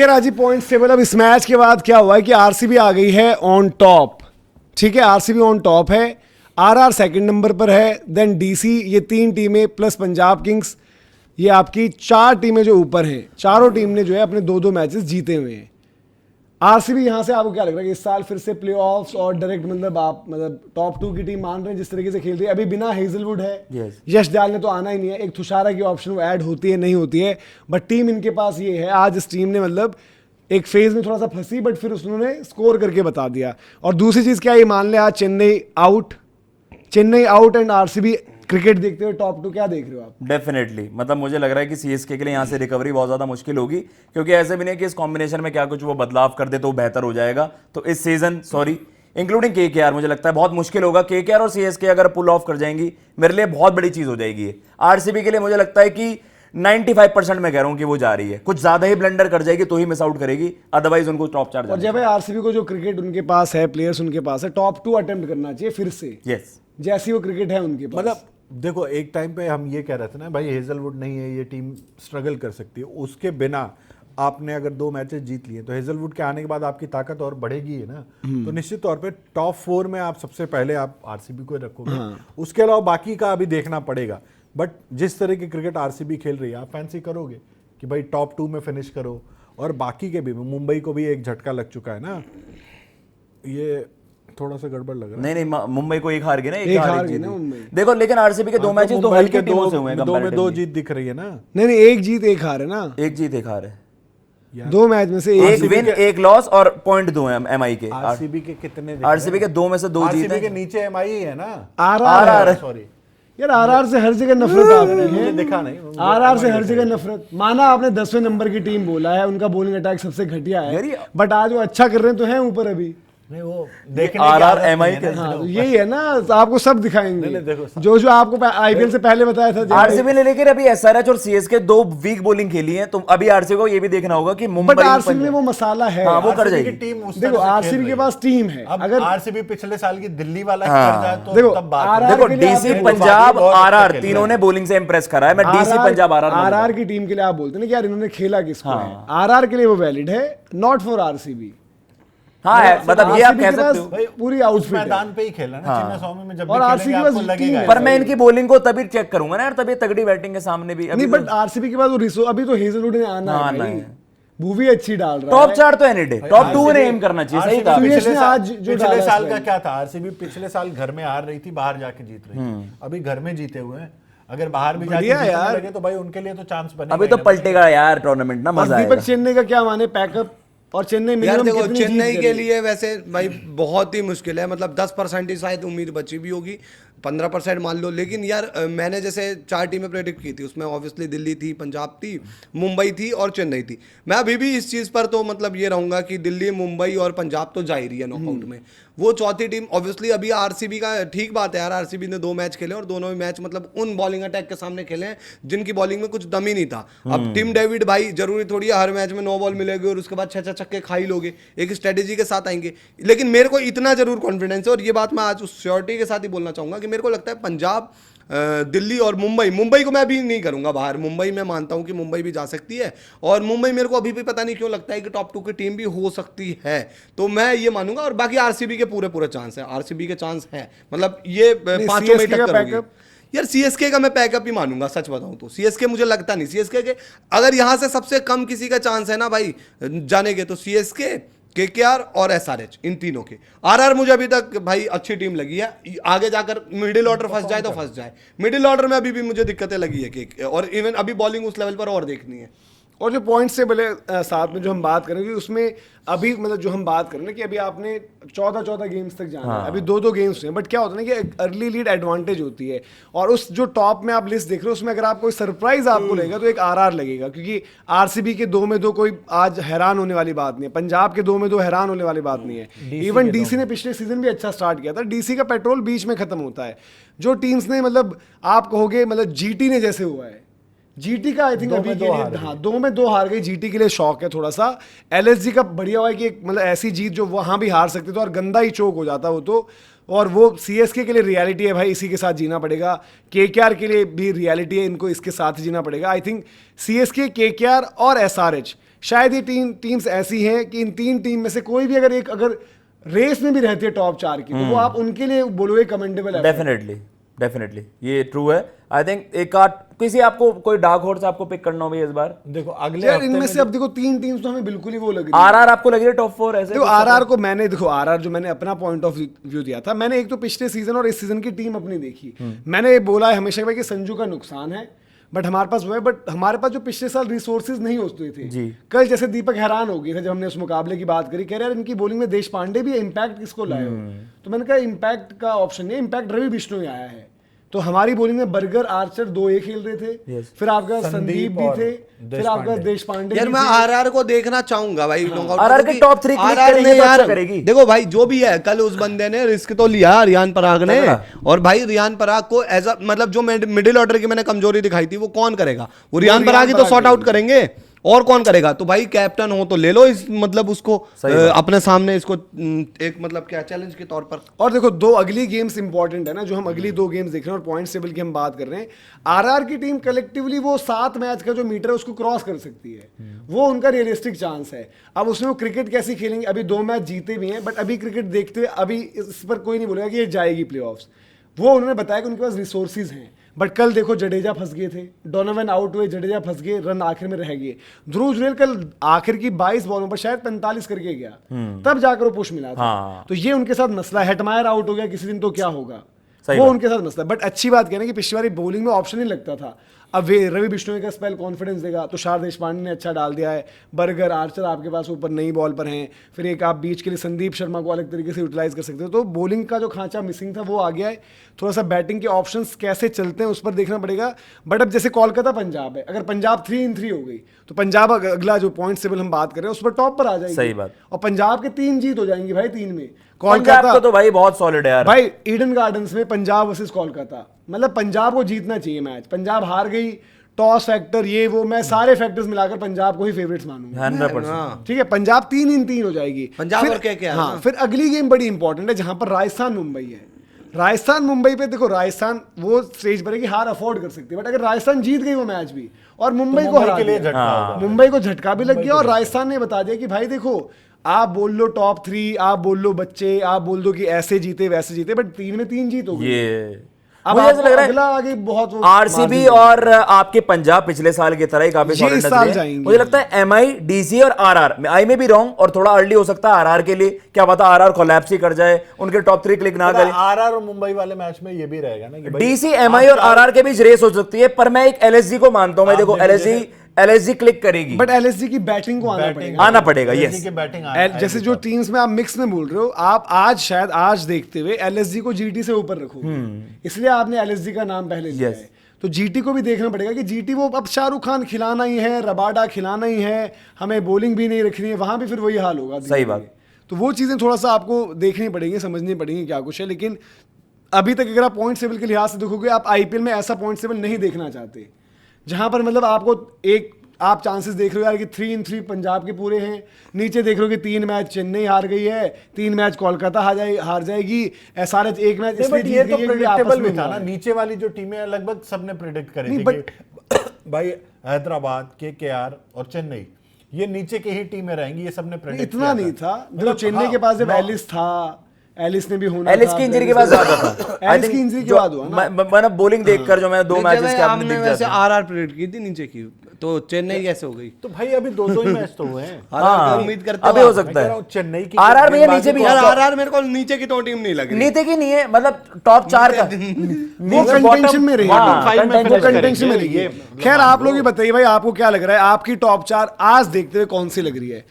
राजी points table. अब इस मैच के बाद क्या हुआ है कि आरसीबी आ गई है ऑन टॉप। ठीक है, आरसीबी ऑन टॉप है, आरआर सेकंड नंबर पर है, देन डीसी, ये तीन टीमें प्लस पंजाब किंग्स, ये आपकी चार टीमें जो ऊपर हैं। चारों टीम ने जो है अपने 2-2 मैचेस जीते हुए हैं। आरसीबी यहां से आपको क्या लग रहा है कि इस साल फिर से प्लेऑफ्स और डायरेक्ट मतलब आप मतलब टॉप 2 की टीम मान रहे हैं जिस तरीके से खेल रही है? अभी बिना हेजलवुड है, यश दयाल ने तो आना ही नहीं है, एक तुषारा की ऑप्शन वो ऐड होती है नहीं होती है, बट टीम इनके पास ये है। आज इस टीम ने मतलब एक फेज में थोड़ा सा फंसी, बट फिर उन्होंने स्कोर करके बता दिया। और दूसरी चीज क्या, ये मान ले आज Chennai out and RCB cricket देखते हुए टॉप 2 क्या देख रहे हो आप? डेफिनेटली, मतलब मुझे लग रहा है कि सीएसके के लिए यहाँ से रिकवरी बहुत ज्यादा मुश्किल होगी, क्योंकि ऐसे भी नहीं कि इस कॉम्बिनेशन में क्या कुछ वो बदलाव कर दे तो बेहतर हो जाएगा। तो इस सीजन इंक्लूडिंग केकेआर मुझे लगता है बहुत मुश्किल होगा। केकेआर और सीएसके अगर पुल ऑफ कर जाएंगी मेरे लिए बहुत बड़ी चीज हो जाएगी। आरसीबी के लिए मुझे लगता है कि 95% मैं कह रहा हूं कि वो जा रही है, कुछ ज्यादा ही ब्लंडर कर जाएगी तो ही मिस आउट करेगी, अदरवाइज उनको टॉप 4 और जब आरसीबी को जो क्रिकेट उनके पास है, प्लेयर्स उनके पास है, टॉप 2 अटेम्प्ट करना चाहिए फिर से। यस, जैसी वो क्रिकेट है उनके पास। मतलब देखो, एक टाइम पे हम ये कह रहे थे ना भाई हेजलवुड नहीं है, ये टीम स्ट्रगल कर सकती है। उसके बिना आपने अगर 2 मैचेस जीत लिए तो हेजलवुड के आने के बाद आपकी ताकत और बढ़ेगी है ना। तो निश्चित तौर पे टॉप 4 में आप सबसे पहले आप आरसीबी को रखोगे। उसके अलावा बाकी का अभी देखना पड़ेगा। बट जिस तरह की क्रिकेट आरसीबी खेल रही है आप फैंसी करोगे कि भाई टॉप 2 में फिनिश करो। और बाकी के भी, मुंबई को भी एक झटका लग चुका है ना, ये थोड़ा सा गड़बड़ लग रहा है। नहीं मुंबई को एक हार गई ना, एक हार गई ना मुंबई। देखो लेकिन आरसीबी के 2 मैचेस तो हल्के टीमों से हुए हैं, 2 में 2 जीत दिख रही है ना। नहीं, एक जीत एक हार है ना। एक जीत एक हार है, 2 मैच में से एक विन एक लॉस और पॉइंट 2 है एमआई के। आरसीबी के कितने? आरसीबी के 2 में से 2 जीत आरसीबी के नीचे एमआई है ना। आरआर। सॉरी यार, आरआर से हर जगह नफरत आ रही है, मुझे दिखा नहीं। आरआर से हर जगह नफरत। माना आपने 10वें नंबर की टीम बोला है, उनका बॉलिंग अटैक सबसे घटिया है, बट आज वो अच्छा कर रहे हैं तो है ऊपर अभी। नहीं, वो देखने आरआर एमआई के यही है ना, आपको सब दिखाएंगे। जो आपको आईपीएल से पहले बताया था। आरसीबी ने लेकर अभी एसआरएच और सीएसके 2 वीक बॉलिंग खेली है, तो अभी आरसीबी को ये भी देखना होगा कि मुंबई, बट आरसीबी में वो मसाला है। हाँ, वो कर जाएगी टीम। देखो आरसीबी के पास टीम है। अगर आरसीबी पिछले साल की दिल्ली वाला कर जाए तो तब बात है। देखो डीसी, पंजाब, आरआर तीनों ने बॉलिंग से इंप्रेस करा है। मैं डीसी, पंजाब, आरआर की टीम के लिए आप बोलते हैं कि यार इन्होंने खेला किसको है, आरआर के लिए वो वैलिड है, नॉट फॉर आरसीबी। हाँ है, मतलब ये आप कह सकते हो पूरी आउटफिट मैदान पे ही खेला ना चिन्नास्वामी में, जब और भी आरसीबी खेलेंगे आपको लगेगा। पर मैं इनकी बॉलिंग को तभी चेक करूंगा ना यार, तभी तगड़ी बैटिंग के सामने भी नहीं, बट आरसीबी के बाद वो अभी तो हेजलवुड ने आना है, भूवी अच्छी डाल रहा है। टॉप 4 तो एनी डे, टॉप 2 ने एम करना चाहिए। सही था। पिछले साल का क्या था, आरसीबी पिछले साल घर में हार रही थी, बाहर जाके जीत रही थी। अभी घर में जीते हुए हैं, अगर बाहर भी जाके जीतने लगे तो भाई उनके लिए तो चांस बनेगा। अभी तो पलटेगा यार टूर्नामेंट ना, मजा आएगा। दीपक, चेन्नई का क्या माने पैकअप? और चेन्नई यार देखो, चेन्नई के लिए वैसे भाई बहुत ही मुश्किल है। मतलब 10% ही शायद उम्मीद बची भी होगी, 15% मान लो। लेकिन यार मैंने जैसे 4 टीमें प्रेडिक्ट की थी, उसमें ऑब्वियसली दिल्ली थी, पंजाब थी, मुंबई थी और चेन्नई थी। मैं अभी भी इस चीज़ पर तो मतलब ये रहूँगा कि दिल्ली, मुंबई और पंजाब तो जा ही रही है नॉकआउट में। वो चौथी टीम ऑब्वियसली अभी आरसीबी का ठीक बात है यार, आरसीबी ने 2 मैच खेले और दोनों मैच मतलब उन बॉलिंग अटैक के सामने खेले हैं जिनकी बॉलिंग में कुछ दम ही नहीं था। अब टिम डेविड भाई जरूरी थोड़ी है हर मैच में 9 बॉल मिलेगी और उसके बाद 6 छक्के खा ही लोगे, एक स्ट्रेटेजी के साथ आएंगे। लेकिन मेरे को इतना जरूर कॉन्फिडेंस है, और ये बात मैं आज उस श्योरिटी के साथ ही बोलना चाहूंगा कि मेरे को लगता है पंजाब, दिल्ली और मुंबई को मैं अभी नहीं करूंगा बाहर। मुंबई में मानता हूं कि मुंबई भी जा सकती है, और मुंबई मेरे को अभी भी पता नहीं क्यों लगता है कि टॉप 2 की टीम भी हो सकती है, तो मैं ये मानूंगा। और बाकी आरसीबी के पूरे चांस है, आरसीबी के चांस है, मतलब ये 5 में टक्कर होगी। यार सीएसके का मैं पैकअप ही मानूंगा, सच बताऊं तो सीएसके मुझे लगता नहीं। सीएसके के अगर यहां से सबसे कम किसी का चांस है ना भाई जाने के, तो सीएसके, केकेआर और एसआरएच, इन तीनों के। आरआर मुझे अभी तक भाई अच्छी टीम लगी है, आगे जाकर मिडिल ऑर्डर फंस जाए तो फंस जाए। मिडिल ऑर्डर में अभी भी मुझे दिक्कतें लगी है, और इवन अभी बॉलिंग उस लेवल पर और देखनी है। और जो पॉइंट्स से भले साथ में जो हम बात करेंगे उसमें अभी मतलब जो हम बात करें ना कि अभी आपने 14 गेम्स तक जाना है, अभी 2 गेम्स हैं, बट क्या होता है ना कि अर्ली लीड एडवांटेज होती है। और उस जो टॉप में आप लिस्ट देख रहे हो उसमें अगर आप कोई सरप्राइज आपको लगेगा तो एक आरआर लगेगा, क्योंकि आरसीबी के 2 में 2 कोई आज हैरान होने वाली बात नहीं है, पंजाब के 2 में 2 हैरान होने वाली बात नहीं है। इवन डीसी ने पिछले सीजन भी अच्छा स्टार्ट किया था, डीसी का पेट्रोल बीच में खत्म होता है। जो टीम्स ने मतलब आप कहोगे मतलब जीटी ने जैसे हुआ है, जीटी का आई थिंक अभी के लिए 2 में 2 हार गई, जीटी के लिए शौक है थोड़ा सा। एलएसजी का बढ़िया हुआ है कि एक मतलब ऐसी जीत जो वहां भी हार सकते थे और गंदा ही चोक हो जाता वो तो। और वो सीएसके के लिए रियलिटी है भाई, इसी के साथ जीना पड़ेगा। केकेआर के लिए भी रियलिटी है, इनको इसके साथ ही जीना पड़ेगा। आई थिंक सीएसके, केकेआर और एसआरएच शायद ये टीम्स ऐसी हैं कि इन 3 टीम में से कोई भी अगर रेस में भी रहती है टॉप 4 की, तो वो आप उनके लिए बोलोगे कमेंडेबल है। डेफिनेटली ये ट्रू है। आई थिंक एक आध किसी आपको कोई डार्क हॉर्स आपको पिक करना हो भी इस बार? देखो अगले यार हफ्ते इनमें में से अब देखो 3 टीम्स तो हमें बिल्कुल ही वो लग रही है। आरआर आपको लग रही है टॉप 4 ऐसे? देखो आरआर को मैंने आरआर जो मैंने अपना पॉइंट ऑफ व्यू दिया था, मैंने एक तो पिछले सीजन और इस सीजन की टीम अपनी देखी। मैंने बोला है हमेशा भाई कि संजू का नुकसान है, बट हमारे पास वो है, बट हमारे पास जो पिछले साल रिसोर्सेज नहीं होते थे जी। कल जैसे दीपक हैरान हो गया था जब हमने उस मुकाबले की बात करी, कह रहे यार इनकी बॉलिंग में देश पांडे भी है, इम्पैक्ट किसको लाए हो? तो मैंने कहा इम्पैक्ट का ऑप्शन नहीं, इम्पैक्ट रवि बिश्नोई आया है। तो हमारी बॉलिंग में बर्गर आर्चर 2 खेल रहे थे, फिर आपका संदीप भी थे, फिर आपका देश पांडे। यार मैं आरआर को देखना चाहूंगा भाई। आरआर के टॉप 3 क्लिक करेंगे तो अच्छा करेगी। देखो भाई जो भी है, कल उस बंदे ने रिस्क तो लिया रियान पराग ने, और भाई रियान पराग को एज अ मतलब जो मिडिल ऑर्डर की मैंने कमजोरी दिखाई थी वो कौन करेगा? वो रियान पराग ही तो सॉर्ट आउट करेंगे, और कौन करेगा? तो भाई कैप्टन हो तो ले लो इस मतलब उसको अपने सामने, इसको एक मतलब क्या चैलेंज के तौर पर। और देखो 2 अगली गेम्स इंपॉर्टेंट है ना, जो हम अगली 2 गेम्स देख रहे हैं और पॉइंट टेबल की हम बात कर रहे हैं। आरआर की टीम कलेक्टिवली वो 7 मैच का जो मीटर है उसको क्रॉस कर सकती है, वो उनका रियलिस्टिक चांस है। अब उसमें वो क्रिकेट कैसी खेलेंगे, अभी 2 मैच जीते भी हैं, बट अभी क्रिकेट देखते हुए अभी इस पर कोई नहीं बोलेगा कि ये जाएगी प्लेऑफ्स। वो उन्होंने बताया कि उनके पास रिसोर्सेज हैं, बट कल देखो जडेजा फंस गए थे, डोनोवन आउट हुए, जडेजा फंस गए, रन आखिर में रह गए। ध्रुव जुरेल कल आखिर की 22 बॉलों पर शायद 45 करके गया, तब जाकर वो पुश मिला था। हाँ। तो ये उनके साथ मसला है। हेटमायर आउट हो गया किसी दिन तो क्या होगा, वो उनके साथ मसला। बट अच्छी बात कहना कि पिछली बार बॉलिंग में ऑप्शन नहीं लगता था, अब वे रवि बिश्नोई का स्पेल कॉन्फिडेंस देगा, तुषार देशपांडे ने अच्छा डाल दिया है, बर्गर आर्चर आपके पास ऊपर नई बॉल पर हैं, फिर एक आप बीच के लिए संदीप शर्मा को अलग तरीके से यूटिलाइज कर सकते हो। तो बॉलिंग का जो खांचा मिसिंग था वो आ गया है। थोड़ा सा बैटिंग के ऑप्शंस कैसे चलते हैं उस पर देखना पड़ेगा। बट अब जैसे कोलकाता पंजाब है, अगर पंजाब 3-3 हो गई तो पंजाब अगला जो पॉइंट टेबल हम बात कर रहे हैं उस पर टॉप पर आ जाएगी। सही बात। और पंजाब के 3 जीत हो जाएंगी भाई 3 में। कोलकाता तो भाई बहुत सॉलिड है यार भाई, ईडन गार्डन्स में पंजाब वर्सेस कोलकाता, मतलब पंजाब को जीतना चाहिए मैच। पंजाब हार गई, टॉस फैक्टर ये वो, मैं सारे फैक्टर्स मिलाकर पंजाब को ही फेवरेट्स मानूंगा 100%। ठीक है, पंजाब 3-3 हो जाएगी पंजाब फिर, और क्या हाँ, फिर अगली गेम बड़ी इंपॉर्टेंट है जहां पर राजस्थान मुंबई है। राजस्थान मुंबई पे देखो, राजस्थान वो स्टेज पर है कि हार अफोर्ड कर सकती है, बट अगर राजस्थान जीत गई वो मैच भी और मुंबई को हरा दिया, मुंबई को झटका भी लग गया, और राजस्थान ने बता दिया कि भाई देखो आप बोल लो टॉप 3, आप बोल लो बच्चे, आप बोल दो कि ऐसे जीते वैसे जीते, बट 3 में 3 जीत हो गई। ये अब मुझे ऐसा लग रहा अगला आगे बहुत आरसीबी और आपके पंजाब पिछले साल की तरह ही काफी ये इस साल जाएंगे। मुझे लगता है एमआई, डीसी और आरआर, आई में भी रॉन्ग और थोड़ा अर्ली हो सकता है आरआर के लिए, क्या पता आरआर कोलैप्स ही कर जाए, उनके टॉप 3 क्लिक ना करें। आरआर और मुंबई वाले मैच में ये भी रहेगा ना कि डीसी, एमआई और आरआर के बीच रेस हो सकती है, पर मैं एक एलएसजी को मानता हूं। मैं देखो एलएसजी क्लिक करेगी, बट एलएसजी की बैटिंग को आना पड़ेगा। यस, जैसे जो टीम्स में आप मिक्स में बोल रहे हो, आप आज देखते हुए एलएसजी को जीटी से ऊपर रखोगे, इसलिए आपने एलएसजी का नाम पहले लिया है। तो जीटी को भी देखना पड़ेगा कि जीटी वो अब शाहरुख खान खिलाना ही है, रबाडा खिलाना ही है, हमें बॉलिंग भी नहीं रखनी है, वहां भी फिर वही हाल होगा। सही बात। तो वो चीजें थोड़ा सा आपको देखनी पड़ेंगी, समझनी पड़ेंगी क्या कुछ है। लेकिन अभी तक अगर आप पॉइंट टेबल के लिहाज से देखोगे, आप आईपीएल में ऐसा पॉइंट टेबल नहीं देखना चाहते जहां पर मतलब आपको आप चांसेस देख रहे हो यार कि 3-3 पंजाब के पूरे हैं, नीचे देख रहे हो कि 3 मैच चेन्नई हार गई है, 3 मैच कोलकाता हार जाएगी, एसआरएच 1 मैच इसलिए जीत गई है कि आपस में था ना। नीचे वाली जो टीमें लगभग सबने प्रेडिक्ट करी थी कि भाई हैदराबाद, केकेआर और चेन्नई ये नीचे की ही टीमें रहेंगी, ये सबने प्रेडिक्ट इतना नहीं था। देखो चेन्नई के पास जब एलिस था, एलिस ने भी होना, एलिस की इंजरी के बाद ज्यादा था। एलिस की इंजरी के बाद हुआ ना। मैंने बॉलिंग देखकर जो मैं 2 मैचेस के आपने दिख वैसे आरआर प्रेडिक्ट की थी नीचे की, तो चेन्नई कैसे हो गई? तो भाई अभी 2-2 ही मैच तो हुए हैं। हाँ, उम्मीद करते अभी हो सकता है। चेन्नई की आरआर में ये नीचे भी, यार आरआर मेरे को नीचे की तो टीम नहीं लग रही, नीचे की नहीं है, मतलब टॉप 4 का वो कंटेंशन में रहेगी, वो कंटेंशन में रहेगी। खैर आप लोग ये बताइए भाई, आपको क्या लग रहा है, आपकी टॉप 4 आज देखते हुए कौन सी लग रही है?